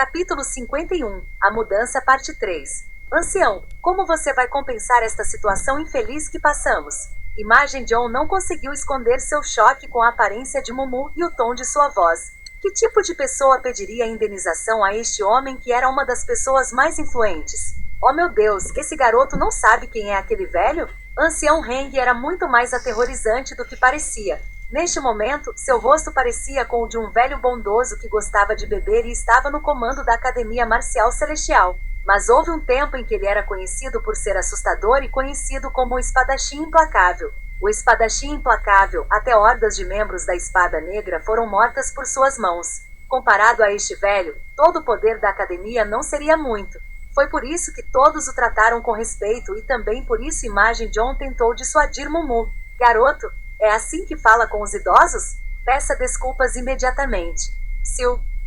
Capítulo 51. A mudança, parte 3. Ancião, como você vai compensar esta situação infeliz que passamos? Imagem John não conseguiu esconder seu choque com a aparência de Mumu e o tom de sua voz. Que tipo de pessoa pediria indenização a este homem que era uma das pessoas mais influentes? Oh meu Deus, esse garoto não sabe quem é aquele velho? Ancião Heng era muito mais aterrorizante do que parecia. Neste momento, seu rosto parecia com o de um velho bondoso que gostava de beber e estava no comando da Academia Marcial Celestial. Mas houve um tempo em que ele era conhecido por ser assustador e conhecido como o Espadachim Implacável. O Espadachim Implacável, até hordas de membros da Espada Negra foram mortas por suas mãos. Comparado a este velho, todo o poder da Academia não seria muito. Foi por isso que todos o trataram com respeito e também por isso Imagem John tentou dissuadir Mumu. Garoto, é assim que fala com os idosos? Peça desculpas imediatamente.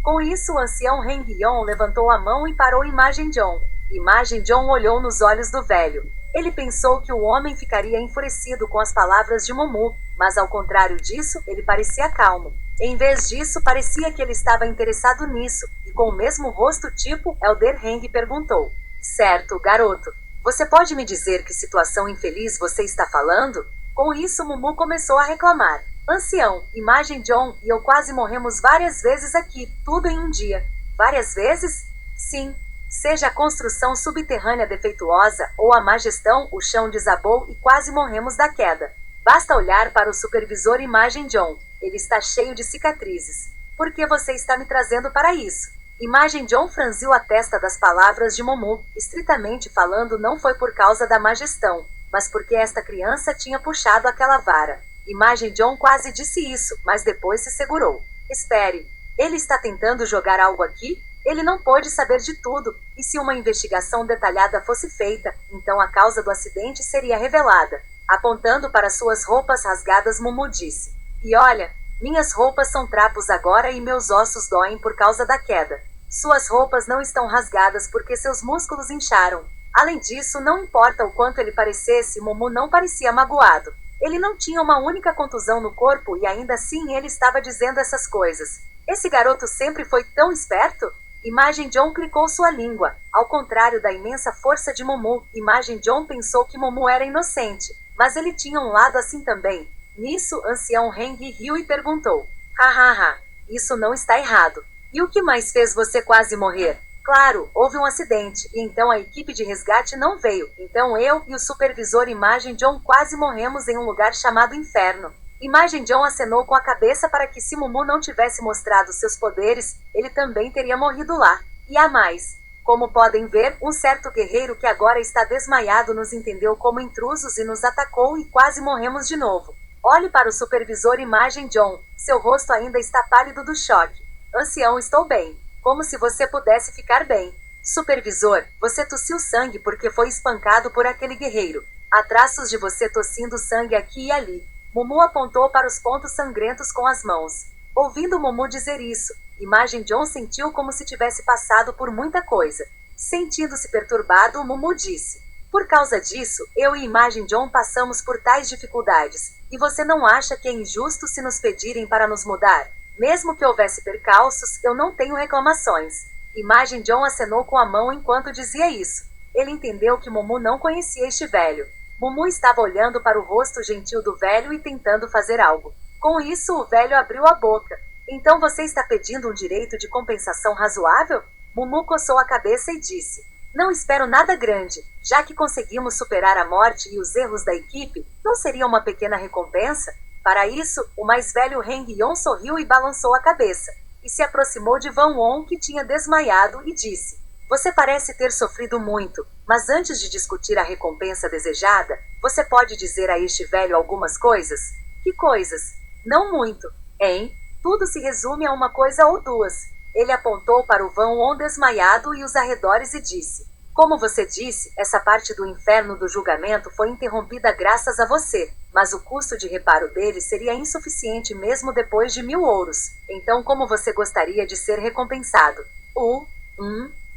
Com isso o ancião Heng Yon levantou a mão e parou Imagem John. Imagem John olhou nos olhos do velho. Ele pensou que o homem ficaria enfurecido com as palavras de Mumu, mas ao contrário disso, ele parecia calmo. Em vez disso, parecia que ele estava interessado nisso, e com o mesmo rosto tipo, Elder Heng perguntou. Certo, garoto. Você pode me dizer que situação infeliz você está falando? Com isso Mumu começou a reclamar. Ancião, Imagem John e eu quase morremos várias vezes aqui, tudo em um dia. Várias vezes? Sim. Seja a construção subterrânea defeituosa ou a má gestão, o chão desabou e quase morremos da queda. Basta olhar para o supervisor Imagem John. Ele está cheio de cicatrizes. Por que você está me trazendo para isso? Imagem John franziu a testa das palavras de Mumu. Estritamente falando, não foi por causa da má gestão, mas porque esta criança tinha puxado aquela vara. Imagem John quase disse isso, mas depois se segurou. Espere, ele está tentando jogar algo aqui? Ele não pôde saber de tudo, e se uma investigação detalhada fosse feita, então a causa do acidente seria revelada. Apontando para suas roupas rasgadas, Mumu disse. E olha, minhas roupas são trapos agora e meus ossos doem por causa da queda. Suas roupas não estão rasgadas porque seus músculos incharam. Além disso, não importa o quanto ele parecesse, Mumu não parecia magoado. Ele não tinha uma única contusão no corpo e ainda assim ele estava dizendo essas coisas. Esse garoto sempre foi tão esperto? Imagem John clicou sua língua. Ao contrário da imensa força de Mumu, Imagem John pensou que Mumu era inocente. Mas ele tinha um lado assim também. Nisso, ancião Heng riu e perguntou. Hahaha, isso não está errado. E o que mais fez você quase morrer? Claro, houve um acidente, e então a equipe de resgate não veio. Então eu e o supervisor Imagem John quase morremos em um lugar chamado Inferno. Imagem John acenou com a cabeça para que se Mumu não tivesse mostrado seus poderes, ele também teria morrido lá. E há mais. Como podem ver, um certo guerreiro que agora está desmaiado nos entendeu como intrusos e nos atacou e quase morremos de novo. Olhe para o supervisor Imagem John. Seu rosto ainda está pálido do choque. Ancião, estou bem. Como se você pudesse ficar bem. Supervisor, você tossiu sangue porque foi espancado por aquele guerreiro. Há traços de você tossindo sangue aqui e ali. Mumu apontou para os pontos sangrentos com as mãos. Ouvindo Mumu dizer isso, Imagem John sentiu como se tivesse passado por muita coisa. Sentindo-se perturbado, Mumu disse. Por causa disso, eu e Imagem John passamos por tais dificuldades. E você não acha que é injusto se nos pedirem para nos mudar? Mesmo que houvesse percalços, eu não tenho reclamações. Imagem John acenou com a mão enquanto dizia isso. Ele entendeu que Mumu não conhecia este velho. Mumu estava olhando para o rosto gentil do velho e tentando fazer algo. Com isso, o velho abriu a boca. Então você está pedindo um direito de compensação razoável? Mumu coçou a cabeça e disse. Não espero nada grande. Já que conseguimos superar a morte e os erros da equipe, não seria uma pequena recompensa? Para isso, o mais velho Heng Yon sorriu e balançou a cabeça. E se aproximou de Van Won, que tinha desmaiado, e disse. Você parece ter sofrido muito, mas antes de discutir a recompensa desejada, você pode dizer a este velho algumas coisas? Que coisas? Não muito, hein? Tudo se resume a uma coisa ou duas. Ele apontou para o Van Won desmaiado e os arredores e disse. Como você disse, essa parte do inferno do julgamento foi interrompida graças a você, mas o custo de reparo dele seria insuficiente mesmo depois de 1000 ouros. Então como você gostaria de ser recompensado?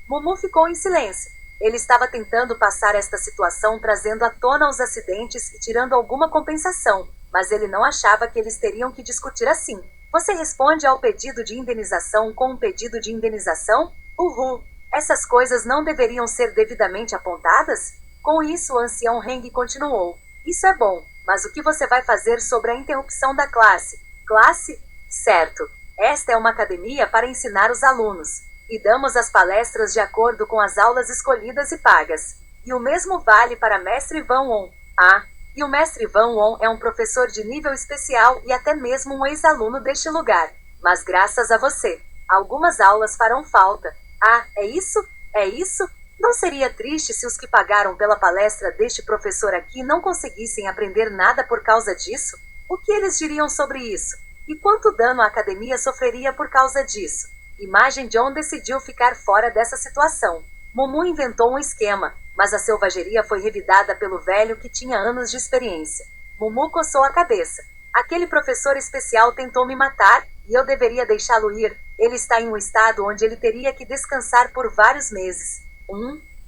Mumu ficou em silêncio. Ele estava tentando passar esta situação trazendo à tona os acidentes e tirando alguma compensação, mas ele não achava que eles teriam que discutir assim. Você responde ao pedido de indenização com um pedido de indenização? Uhul! Essas coisas não deveriam ser devidamente apontadas? Com isso, o ancião Heng continuou. Isso é bom, mas o que você vai fazer sobre a interrupção da classe? Classe? Certo. Esta é uma academia para ensinar os alunos. E damos as palestras de acordo com as aulas escolhidas e pagas. E o mesmo vale para Mestre Van Won. Ah, e o Mestre Van Won é um professor de nível especial e até mesmo um ex-aluno deste lugar. Mas graças a você, algumas aulas farão falta. Ah, é isso? É isso? Não seria triste se os que pagaram pela palestra deste professor aqui não conseguissem aprender nada por causa disso? O que eles diriam sobre isso? E quanto dano a academia sofreria por causa disso? Imagem John decidiu ficar fora dessa situação. Mumu inventou um esquema, mas a selvageria foi revidada pelo velho que tinha anos de experiência. Mumu coçou a cabeça. Aquele professor especial tentou me matar, e eu deveria deixá-lo ir. Ele está em um estado onde ele teria que descansar por vários meses.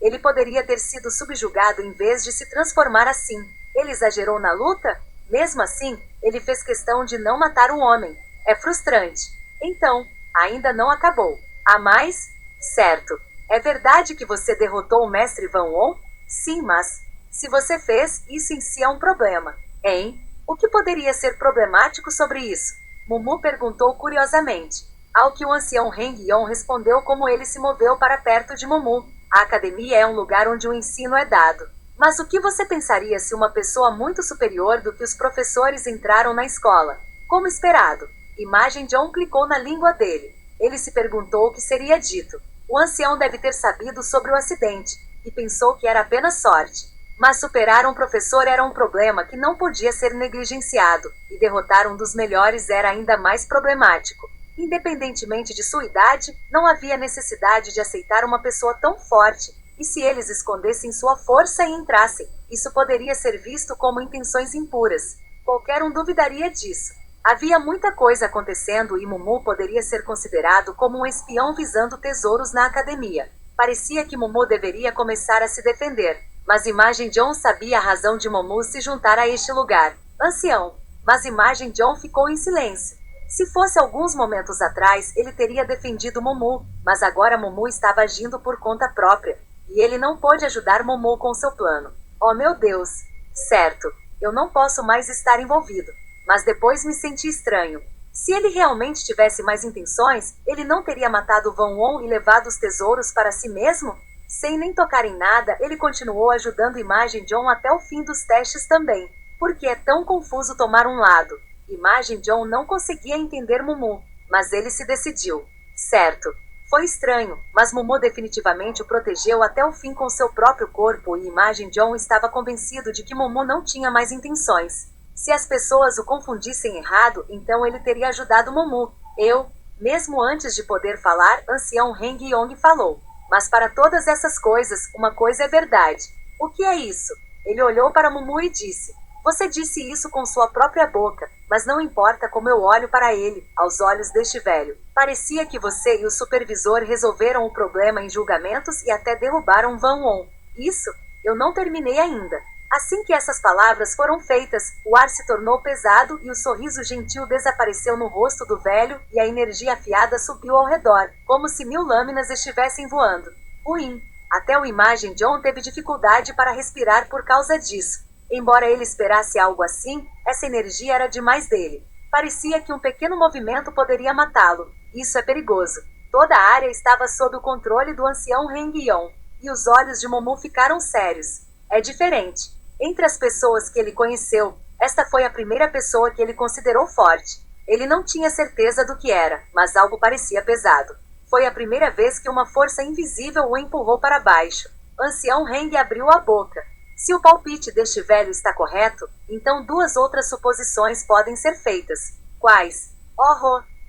Ele poderia ter sido subjugado em vez de se transformar assim. Ele exagerou na luta? Mesmo assim, ele fez questão de não matar o homem. É frustrante. Então, ainda não acabou. Há mais? Certo. É verdade que você derrotou o mestre Van Won? Sim, mas se você fez, isso em si é um problema. Hein? O que poderia ser problemático sobre isso? Mumu perguntou curiosamente. Ao que o ancião Heng Yon respondeu como ele se moveu para perto de Mumu. A academia é um lugar onde o ensino é dado. Mas o que você pensaria se uma pessoa muito superior do que os professores entraram na escola? Como esperado. Imagem John clicou na língua dele. Ele se perguntou o que seria dito. O ancião deve ter sabido sobre o acidente, e pensou que era apenas sorte. Mas superar um professor era um problema que não podia ser negligenciado, e derrotar um dos melhores era ainda mais problemático. Independentemente de sua idade, não havia necessidade de aceitar uma pessoa tão forte, e se eles escondessem sua força e entrassem, isso poderia ser visto como intenções impuras. Qualquer um duvidaria disso. Havia muita coisa acontecendo e Mumu poderia ser considerado como um espião visando tesouros na academia. Parecia que Mumu deveria começar a se defender, mas Imagem John sabia a razão de Mumu se juntar a este lugar. Ancião. Mas Imagem John ficou em silêncio. Se fosse alguns momentos atrás, ele teria defendido Mumu, mas agora Mumu estava agindo por conta própria, e ele não pôde ajudar Mumu com seu plano. Oh meu Deus! Certo, eu não posso mais estar envolvido. Mas depois me senti estranho. Se ele realmente tivesse mais intenções, ele não teria matado Van Won e levado os tesouros para si mesmo? Sem nem tocar em nada, ele continuou ajudando Imagem John até o fim dos testes também. Por que é tão confuso tomar um lado? Imagem John não conseguia entender Mumu, mas ele se decidiu. Certo. Foi estranho, mas Mumu definitivamente o protegeu até o fim com seu próprio corpo e Imagem John estava convencido de que Mumu não tinha mais intenções. Se as pessoas o confundissem errado, então ele teria ajudado Mumu. Mesmo antes de poder falar, ancião Heng Yong falou. Mas para todas essas coisas, uma coisa é verdade. O que é isso? Ele olhou para Mumu e disse. Você disse isso com sua própria boca, mas não importa como eu olho para ele, aos olhos deste velho. Parecia que você e o supervisor resolveram o problema em julgamentos e até derrubaram Van Won. Isso? Eu não terminei ainda. Assim que essas palavras foram feitas, o ar se tornou pesado e o sorriso gentil desapareceu no rosto do velho e a energia afiada subiu ao redor, como se 1000 lâminas estivessem voando. Até o Imagem John teve dificuldade para respirar por causa disso. Embora ele esperasse algo assim, essa energia era demais dele. Parecia que um pequeno movimento poderia matá-lo. Isso é perigoso. Toda a área estava sob o controle do ancião Heng Yon, e os olhos de Mumu ficaram sérios. É diferente. Entre as pessoas que ele conheceu, esta foi a primeira pessoa que ele considerou forte. Ele não tinha certeza do que era, mas algo parecia pesado. Foi a primeira vez que uma força invisível o empurrou para baixo. O ancião Heng abriu a boca. Se o palpite deste velho está correto, então 2 outras suposições podem ser feitas. Quais?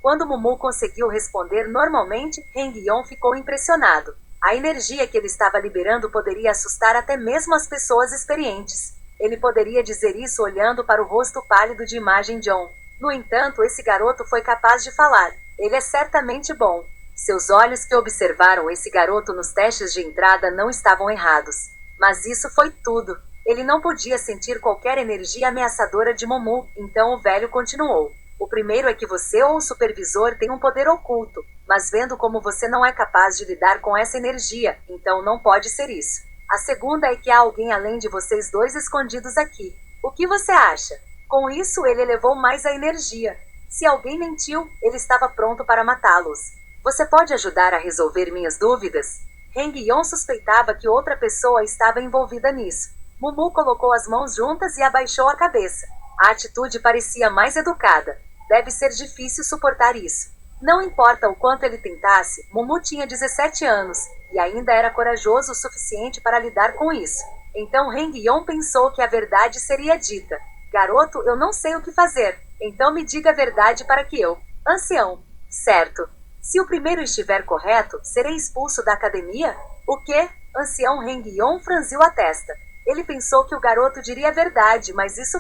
Quando Mumu conseguiu responder normalmente, Heng Yon ficou impressionado. A energia que ele estava liberando poderia assustar até mesmo as pessoas experientes. Ele poderia dizer isso olhando para o rosto pálido de Imagem John. No entanto, esse garoto foi capaz de falar. Ele é certamente bom. Seus olhos que observaram esse garoto nos testes de entrada não estavam errados. Mas isso foi tudo. Ele não podia sentir qualquer energia ameaçadora de Mumu, então o velho continuou. O primeiro é que você ou o supervisor têm um poder oculto, mas vendo como você não é capaz de lidar com essa energia, então não pode ser isso. A segunda é que há alguém além de vocês dois escondidos aqui. O que você acha? Com isso ele elevou mais a energia. Se alguém mentiu, ele estava pronto para matá-los. Você pode ajudar a resolver minhas dúvidas? Heng-yeon suspeitava que outra pessoa estava envolvida nisso. Mumu colocou as mãos juntas e abaixou a cabeça. A atitude parecia mais educada. Deve ser difícil suportar isso. Não importa o quanto ele tentasse, Mumu tinha 17 anos, e ainda era corajoso o suficiente para lidar com isso. Então Heng-yeon pensou que a verdade seria dita. Garoto, eu não sei o que fazer, então me diga a verdade para que eu... Ancião. Certo. Se o primeiro estiver correto, serei expulso da academia? O quê? Ancião Heng-yeon franziu a testa. Ele pensou que o garoto diria a verdade, mas isso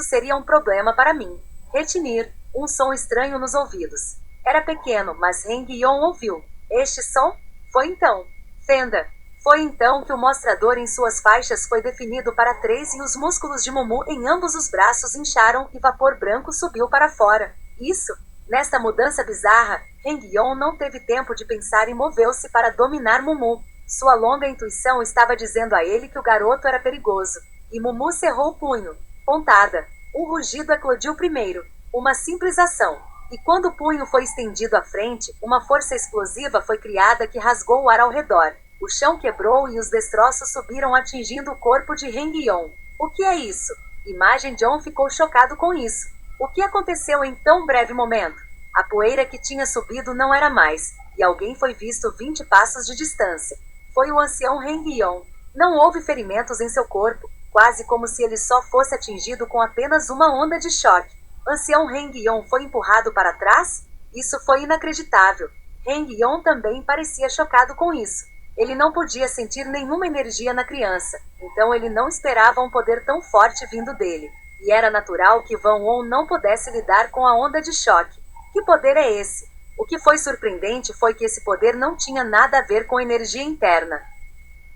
seria um problema para mim. Retinir, um som estranho nos ouvidos. Era pequeno, mas Heng-yeon ouviu. Este som? Foi então. Fenda. Foi então que o mostrador em suas faixas foi definido para 3 e os músculos de Mumu em ambos os braços incharam e vapor branco subiu para fora. Isso? Nesta mudança bizarra, Heng-yeon não teve tempo de pensar e moveu-se para dominar Mumu. Sua longa intuição estava dizendo a ele que o garoto era perigoso. E Mumu cerrou o punho. Pontada. Um rugido eclodiu primeiro. Uma simples ação. E quando o punho foi estendido à frente, uma força explosiva foi criada que rasgou o ar ao redor. O chão quebrou e os destroços subiram atingindo o corpo de Heng-yeon. O que é isso? Imagem John ficou chocado com isso. O que aconteceu em tão breve momento? A poeira que tinha subido não era mais, e alguém foi visto 20 passos de distância. Foi o ancião Heng-yeon. Não houve ferimentos em seu corpo, quase como se ele só fosse atingido com apenas uma onda de choque. Ancião Heng-yeon foi empurrado para trás? Isso foi inacreditável. Heng-yeon também parecia chocado com isso. Ele não podia sentir nenhuma energia na criança, então ele não esperava um poder tão forte vindo dele. E era natural que Van Won não pudesse lidar com a onda de choque. Que poder é esse? O que foi surpreendente foi que esse poder não tinha nada a ver com energia interna.